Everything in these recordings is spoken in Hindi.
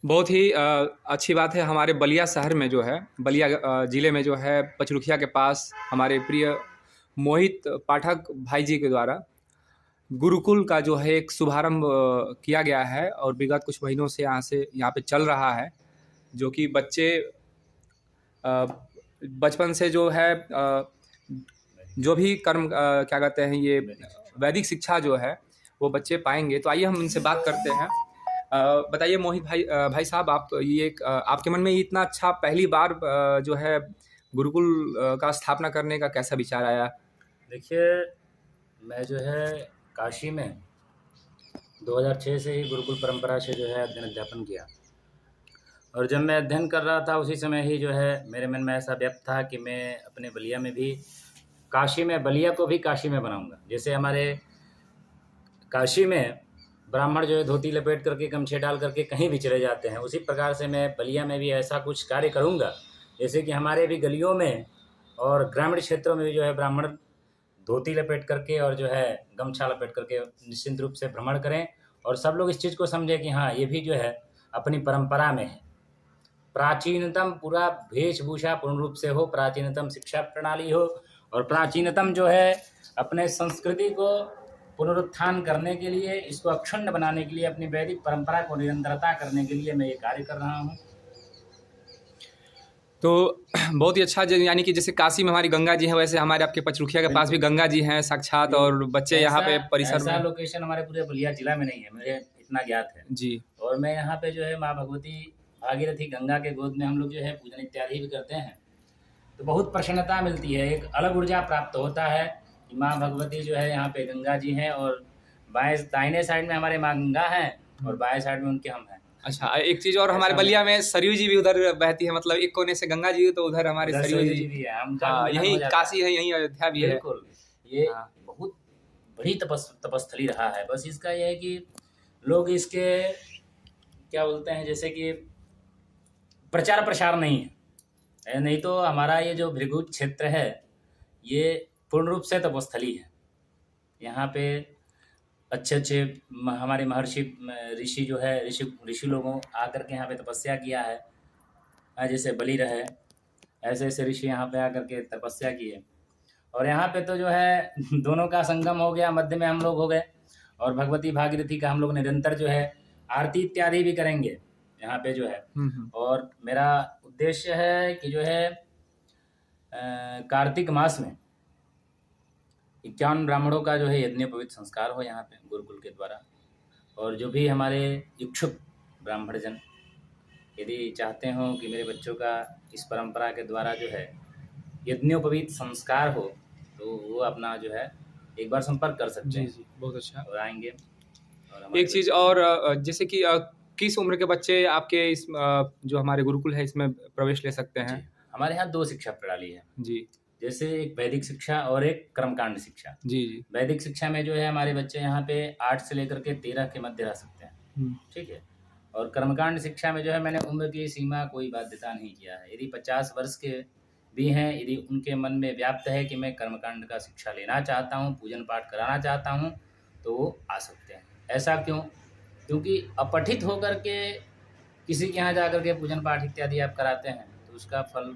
बहुत ही अच्छी बात है। हमारे बलिया शहर में जो है, बलिया ज़िले में जो है, पचरुखिया के पास हमारे प्रिय मोहित पाठक भाई जी के द्वारा गुरुकुल का जो है एक शुभारंभ किया गया है और विगत कुछ महीनों से यहाँ पे चल रहा है। जो कि बच्चे बचपन से जो है जो भी कर्म क्या कहते हैं, ये वैदिक शिक्षा जो है वो बच्चे पाएंगे। तो आइए हम इनसे बात करते हैं। बताइए मोहित भाई, भाई साहब, आप ये आपके मन में इतना अच्छा पहली बार जो है गुरुकुल का स्थापना करने का कैसा विचार आया? देखिए, मैं जो है काशी में 2006 से ही गुरुकुल परंपरा से जो है अध्ययन अध्यापन किया। और जब मैं अध्ययन कर रहा था उसी समय ही जो है मेरे मन में ऐसा व्यक्त था कि मैं अपने बलिया में भी काशी में बलिया को भी काशी में बनाऊंगा। जैसे हमारे काशी में ब्राह्मण जो है धोती लपेट करके गमछे डाल करके कहीं भी चले जाते हैं, उसी प्रकार से मैं बलिया में भी ऐसा कुछ कार्य करूंगा जैसे कि हमारे भी गलियों में और ग्रामीण क्षेत्रों में भी जो है ब्राह्मण धोती लपेट करके और जो है गमछा लपेट करके निश्चिंत रूप से भ्रमण करें और सब लोग इस चीज़ को समझें कि हाँ, ये भी जो है अपनी परंपरा में है। प्राचीनतम पूरा वेशभूषा पूर्ण रूप से हो, प्राचीनतम शिक्षा प्रणाली हो और प्राचीनतम जो है अपने संस्कृति को पुनरुत्थान करने के लिए, इसको अक्षुण्ण बनाने के लिए, अपनी वैदिक परंपरा को निरंतरता करने के लिए मैं ये कार्य कर रहा हूँ। तो बहुत ही अच्छा, यानी कि जैसे काशी में हमारी गंगा जी है, वैसे हमारे आपके पचरुखिया के पास भी गंगा जी हैं साक्षात, और बच्चे यहाँ पे परिसर ऐसा में। लोकेशन हमारे पूरे बलिया जिला में नहीं है, मुझे इतना ज्ञात है जी। और मैं यहाँ पे जो है माँ भगवती भागीरथी गंगा के गोद में हम लोग जो है पूजन इत्यादि भी करते हैं, तो बहुत प्रसन्नता मिलती है, एक अलग ऊर्जा प्राप्त होता है कि माँ भगवती जो है यहाँ पे गंगा जी हैं और बाएं दाहिने साइड में हमारे माँ गंगा हैं और बाएं साइड में उनके हम हैं। अच्छा, एक चीज और, हमारे बलिया में सरयू जी भी उधर बहती है, मतलब एक कोने से गंगा जी तो उधर हमारे सरयू जी भी है। हम हाँ, यही काशी है, यही अयोध्या भी है। बिल्कुल, ये हाँ। बहुत बड़ी तपस्थली रहा है। बस इसका यह है कि लोग इसके क्या बोलते हैं, जैसे कि प्रचार प्रसार नहीं है, नहीं तो हमारा ये जो भृगु क्षेत्र है ये पूर्ण रूप से तपस्थली है। यहाँ पे अच्छे अच्छे हमारे महर्षि ऋषि जो है ऋषि लोगों आकर के यहाँ पे तपस्या किया है। जैसे बलि रहे, ऐसे ऐसे ऋषि यहाँ पे आकर के तपस्या किए और यहाँ पे तो जो है दोनों का संगम हो गया, मध्य में हम लोग हो गए और भगवती भागीरथी का हम लोग निरंतर जो है आरती इत्यादि भी करेंगे यहाँ पे जो है। और मेरा उद्देश्य है कि जो है कार्तिक मास में 51 ब्राह्मणों का जो है यज्ञोपवीत संस्कार हो यहाँ पे गुरुकुल के द्वारा। और जो भी हमारे इच्छुक ब्राह्मण जन यदि चाहते हो कि मेरे बच्चों का इस परंपरा के द्वारा जो है यज्ञोपवीत संस्कार हो, तो वो अपना जो है एक बार संपर्क कर सकते हैं। जी, बहुत अच्छा। और आएंगे। और एक चीज़ और, जैसे कि किस उम्र के बच्चे आपके इस जो हमारे गुरुकुल है इसमें प्रवेश ले सकते हैं? हमारे यहाँ 2 शिक्षा प्रणाली है जी। जैसे एक वैदिक शिक्षा और एक कर्मकांड शिक्षा। जी जी। वैदिक शिक्षा में जो है हमारे बच्चे यहाँ पे 8 से लेकर के 13 के मध्य रह सकते हैं, ठीक है। और कर्मकांड शिक्षा में जो है मैंने उम्र की सीमा कोई बाध्यता नहीं किया है। यदि 50 वर्ष के भी हैं, यदि उनके मन में व्याप्त है कि मैं कर्मकांड का शिक्षा लेना चाहता हूँ, पूजन पाठ कराना चाहता हूँ, तो वो आ सकते हैं। ऐसा क्यों? क्योंकि अपठित होकर के किसी के यहाँ जाकर के पूजन पाठ इत्यादि आप कराते हैं तो उसका फल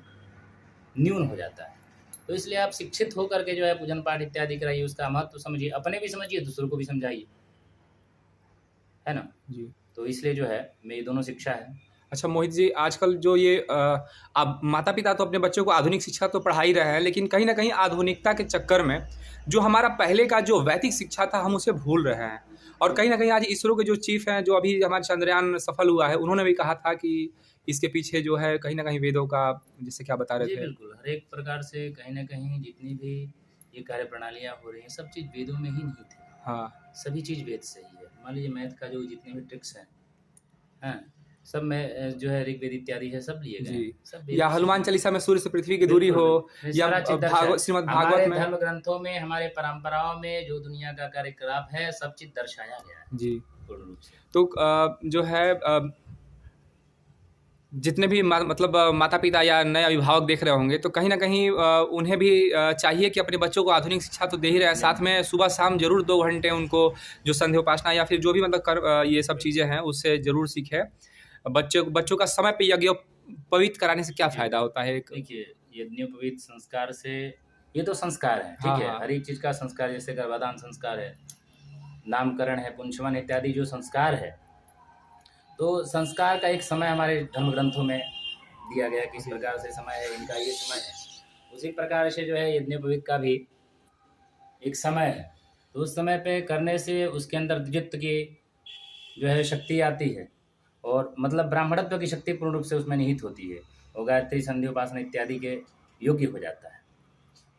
न्यून हो जाता है। तो इसलिए आप शिक्षित होकर के जो है पूजन पाठ इत्यादि कराइए, उसका महत्व तो समझिए, अपने भी समझिए, दूसरों को भी समझाइए, है ना जी। तो इसलिए जो है मेरी दोनों शिक्षा है। अच्छा मोहित जी, आजकल जो ये अब माता पिता तो अपने बच्चों को आधुनिक शिक्षा तो पढ़ा ही रहे हैं, लेकिन कहीं ना कहीं आधुनिकता के चक्कर में जो हमारा पहले का जो वैदिक शिक्षा था हम उसे भूल रहे हैं। और कहीं ना कहीं आज इसरो के जो चीफ हैं, जो अभी हमारा चंद्रयान सफल हुआ है, उन्होंने भी कहा था कि इसके पीछे जो है कहीं ना कहीं वेदों का, जैसे क्या बता रहे थे। बिल्कुल, हर एक प्रकार से कहीं ना कहीं जितनी भी ये कार्य प्रणालियाँ हो रही हैं सब चीज़ वेदों में ही नहीं थी। हाँ, सभी चीज़ वेद से ही है। मान लीजिए मैथ का जो जितने भी ट्रिक्स हैं, हाँ, सब में जो है ऋग्वेद इत्यादि है, सब लिए गए सब। या हनुमान चालीसा में सूर्य से पृथ्वी की दूरी हो, या श्रीमद् भागवत में, धर्म ग्रंथों में, हमारे परंपराओं में जो दुनिया का कार्यकलाप है सब चीज दर्शाया गया है जी पूर्ण रूप से। तो जो है जितने भी मतलब माता पिता या नए अभिभावक देख रहे होंगे, तो कहीं ना कहीं उन्हें भी चाहिए कि अपने बच्चों को आधुनिक शिक्षा तो दे ही रहे हैं, साथ में सुबह शाम जरूर 2 घंटे उनको जो संध्या उपासना या फिर जो भी मतलब ये सब चीज़ें हैं उससे ज़रूर सीखें। बच्चों का समय पे यज्ञ पवित्र कराने से क्या फायदा होता है? देखिए, यज्ञोपवीत संस्कार से, ये तो संस्कार है, हाँ, ठीक है। हाँ। हर एक चीज़ का संस्कार, जैसे गर्भाधान संस्कार है, नामकरण है, पुंसवन इत्यादि जो संस्कार है, तो संस्कार का एक समय हमारे धर्म ग्रंथों में दिया गया कि इस प्रकार से समय है, इनका ये समय है। उसी प्रकार से जो है यज्ञोपवीत का भी एक समय है, तो उस समय पे करने से उसके अंदर द्वित्व की जो है शक्ति आती है, और मतलब ब्राह्मणत्व की शक्ति पूर्ण रूप से उसमें निहित होती है, और गायत्री संधि उपासना इत्यादि के योग्य हो जाता है।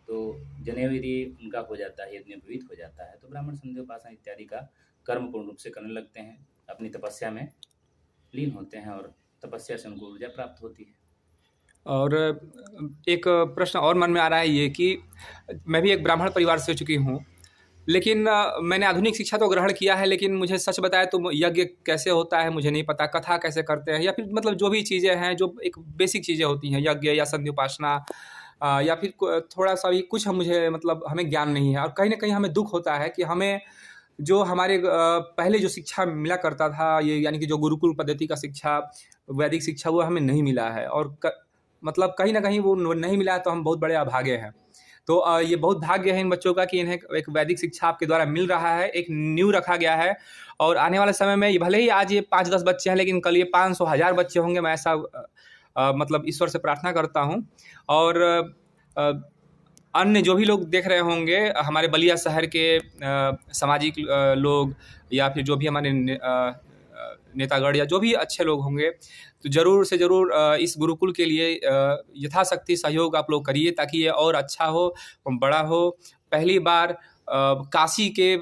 तो जनेऊ यदि उनका हो जाता है, यज्ञोपवीत हो जाता है, तो ब्राह्मण संधि उपासना इत्यादि का कर्म पूर्ण रूप से करने लगते हैं, अपनी तपस्या में लीन होते हैं, और तपस्या से उनको ऊर्जा प्राप्त होती है। और एक प्रश्न और मन में आ रहा है ये कि मैं भी एक ब्राह्मण परिवार से चुकी हूँ, लेकिन मैंने आधुनिक शिक्षा तो ग्रहण किया है, लेकिन मुझे सच बताएं तो यज्ञ कैसे होता है मुझे नहीं पता, कथा कैसे करते हैं, या फिर मतलब जो भी चीज़ें हैं जो एक बेसिक चीज़ें होती हैं, यज्ञ या संधि उपासना, या फिर थोड़ा सा भी कुछ हम मुझे मतलब हमें ज्ञान नहीं है। और कहीं ना कहीं हमें दुख होता है कि हमें जो हमारे पहले जो शिक्षा मिला करता था, ये यानी कि जो गुरुकुल पद्धति का शिक्षा, वैदिक शिक्षा, वो हमें नहीं मिला है। और मतलब कहीं ना कहीं वो नहीं मिला है, तो हम बहुत बड़े अभागे हैं। तो ये बहुत भाग्य है इन बच्चों का कि इन्हें एक वैदिक शिक्षा आपके द्वारा मिल रहा है, एक नींव रखा गया है। और आने वाले समय में ये भले ही आज ये 5-10 बच्चे हैं, लेकिन कल ये 500,000 बच्चे होंगे, मैं ऐसा मतलब ईश्वर से प्रार्थना करता हूँ। और अ, अन्य जो भी लोग देख रहे होंगे, हमारे बलिया शहर के सामाजिक लोग, या फिर जो भी हमारे नेतागण या जो भी अच्छे लोग होंगे, तो ज़रूर से ज़रूर इस गुरुकुल के लिए यथाशक्ति सहयोग आप लोग करिए, ताकि ये और अच्छा हो, बड़ा हो। पहली बार काशी के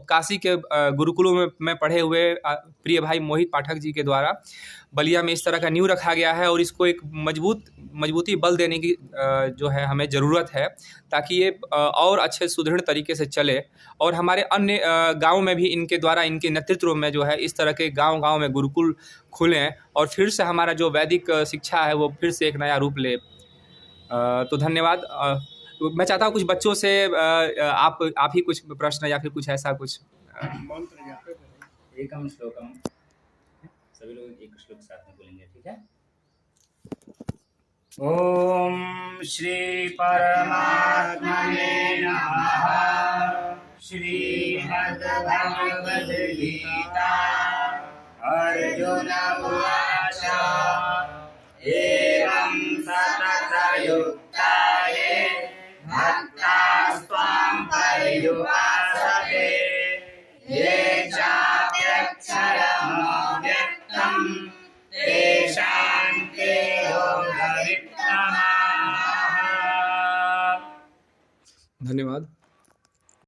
काशी के गुरुकुलों में पढ़े हुए प्रिय भाई मोहित पाठक जी के द्वारा बलिया में इस तरह का नींव रखा गया है, और इसको एक मजबूती बल देने की जो है हमें ज़रूरत है, ताकि ये और अच्छे सुदृढ़ तरीके से चले। और हमारे अन्य गाँव में भी इनके द्वारा, इनके नेतृत्व में जो है इस तरह के गाँव-गाँव में गुरुकुल खुलें, और फिर से हमारा जो वैदिक शिक्षा है वो फिर से एक नया रूप ले। तो धन्यवाद। मैं चाहता हूँ कुछ बच्चों से आप ही कुछ प्रश्न या फिर कुछ ऐसा कुछ। एकम श्लोकम, सभी लोग एक श्लोक साथ में बोलेंगे, ठीक है। ओम श्री परमात्मने नमः। श्रीमद्भगवद् गीता अर्जुन उवाच एवं सततयुक्ताये भक्तास्त्वां पर्युपासते ये चाप्यक्षरमव्यक्तं तेषां ते योगवित्तमाः। धन्यवाद।